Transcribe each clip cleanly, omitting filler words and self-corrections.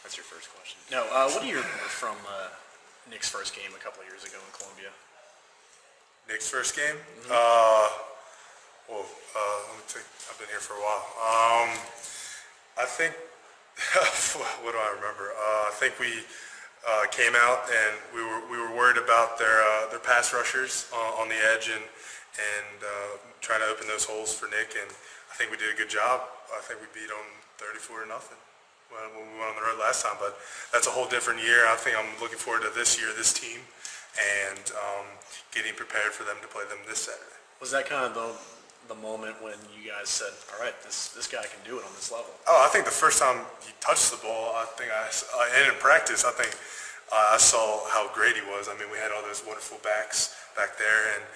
That's your first question. No, what do you remember from Nick's first game a couple of years ago in Columbia? Nick's first game? Let me think. I've been here for a while. I think, what do I remember? I think we came out and we were worried about their pass rushers on the edge and trying to open those holes for Nick, and I think we did a good job. I think we beat them 34-0 when we went on the road last time, but that's a whole different year. I think I'm looking forward to this year, this team, and getting prepared for them to play them this Saturday. Was that kind of the moment when you guys said, all right, this guy can do it on this level? Oh, I think the first time he touched the ball, and in practice, I think I saw how great he was. I mean, we had all those wonderful backs back there, and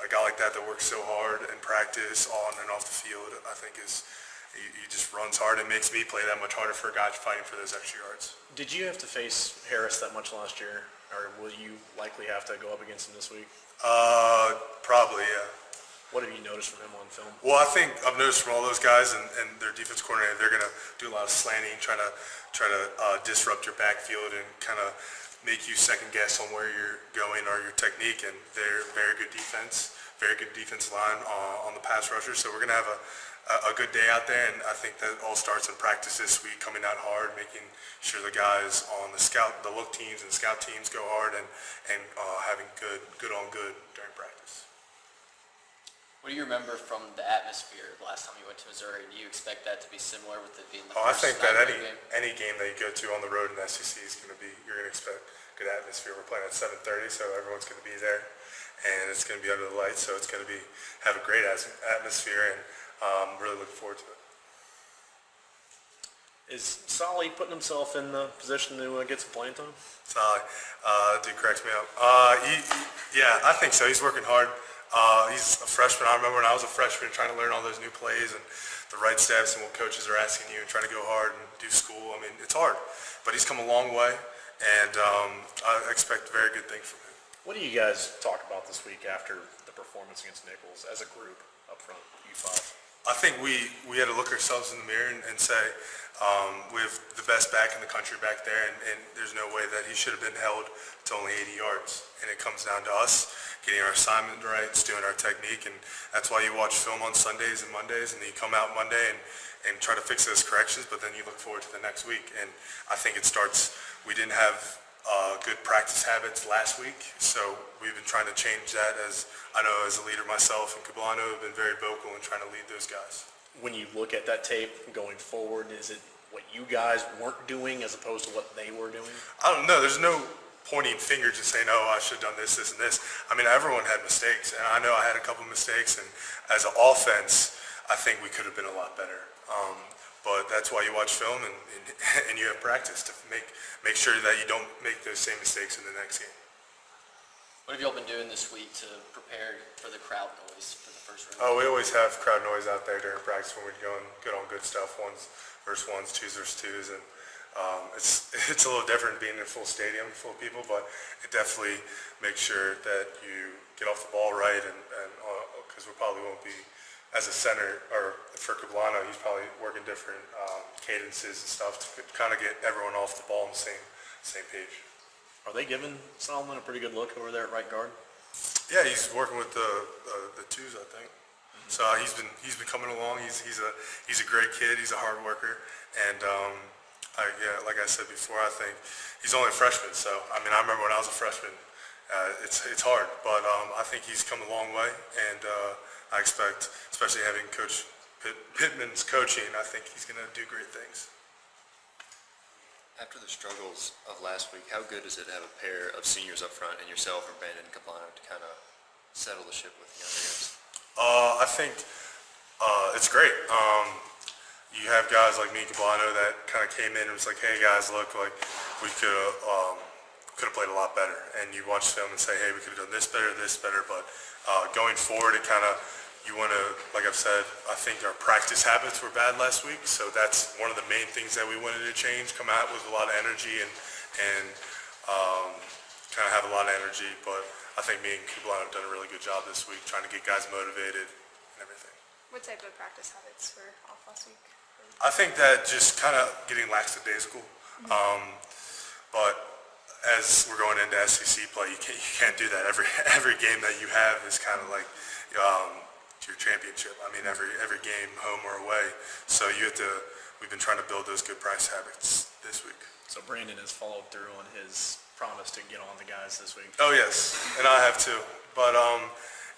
a guy like that works so hard in practice, on and off the field, I think he just runs hard and makes me play that much harder for a guy fighting for those extra yards. Did you have to face Harris that much last year, or will you likely have to go up against him this week? Probably, yeah. What have you noticed from him on film? Well, I think I've noticed from all those guys and their defense coordinator, they're going to do a lot of slanting, try to disrupt your backfield and kind of make you second guess on where you're going or your technique. And they're very good defense line on the pass rushers. So we're going to have a good day out there, and I think that all starts in practice this week, coming out hard, making sure the guys on the look teams and scout teams go hard and having good on good during practice. What do you remember from the atmosphere of last time you went to Missouri? Do you expect that to be similar with it being the I first think that game? any game that you go to on the road in the SEC is you're going to expect good atmosphere. We're playing at 7:30, so everyone's going to be there, and it's going to be under the lights, so it's going to have a great atmosphere, and really looking forward to it. Is Solly putting himself in the position to get some playing time? Solly, that dude cracks me up. Yeah, I think so. He's working hard. He's a freshman. I remember when I was a freshman trying to learn all those new plays and the right steps and what coaches are asking you and trying to go hard and do school. I mean, it's hard, but he's come a long way, and I expect very good things from him. What do you guys talk about this week after the performance against Nichols as a group up front, you five? I think we had to look ourselves in the mirror and say we have the best back in the country back there, and there's no way that he should have been held to only 80 yards. And it comes down to us getting our assignment right, doing our technique, and that's why you watch film on Sundays and Mondays, and then you come out Monday and try to fix those corrections, but then you look forward to the next week. And I think it starts, we didn't have good practice habits last week, so we've been trying to change that. As I know, as a leader myself and Cablano have been very vocal in trying to lead those guys. When you look at that tape going forward, is it what you guys weren't doing as opposed to what they were doing? I don't know. There's no pointing fingers and saying, oh, I should have done this, this, and this. I mean, everyone had mistakes, and I know I had a couple mistakes, and as an offense, I think we could have been a lot better. But that's why you watch film and you have practice to make sure that you don't make those same mistakes in the next game. What have y'all been doing this week to prepare for the crowd noise for the first round? Oh, we always have crowd noise out there during practice when we're going good on good stuff, ones versus ones, twos versus twos, and it's a little different being in a full stadium full of people, but it definitely makes sure that you get off the ball right, and because we probably won't be, as a center, or for Cablano, he's probably working different cadences and stuff to kind of get everyone off the ball on the same page. Are they giving Solomon a pretty good look over there at right guard? Yeah, he's working with the twos, I think. So he's been coming along. He's a great kid. He's a hard worker, and like I said before, I think he's only a freshman. So I mean, I remember when I was a freshman, it's hard, but I think he's come a long way, and I expect, especially having Coach Pittman's coaching, I think he's going to do great things. After the struggles of last week, how good is it to have a pair of seniors up front and yourself and Brandon Cablano to kind of settle the ship with the younger guys? I think it's great. You have guys like me and Cablano that kind of came in and was like, hey guys, look, like we could have played a lot better. And you watch film and say, hey, we could have done this better, but going forward, it kind of, you want to, like I've said, I think our practice habits were bad last week, so that's one of the main things that we wanted to change, come out with a lot of energy and kind of have a lot of energy, but I think me and Cablano have done a really good job this week trying to get guys motivated and everything. What type of practice habits were off last week? I think that just kind of getting lackadaisical. But as we're going into SEC play, you can't do that. Every game that you have is kind of like your championship. I mean, every game, home or away. So we've been trying to build those good practice habits this week. So Brandon has followed through on his promise to get on the guys this week. Oh yes, and I have too. But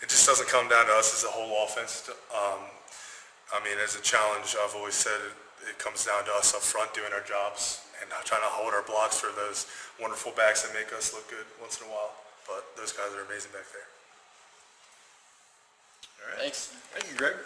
it just doesn't come down to us as a whole offense. I mean, as a challenge, I've always said it comes down to us up front doing our jobs and not trying to hold our blocks for those wonderful backs that make us look good once in a while. But those guys are amazing back there. All right. Thanks. Thank you, Greg.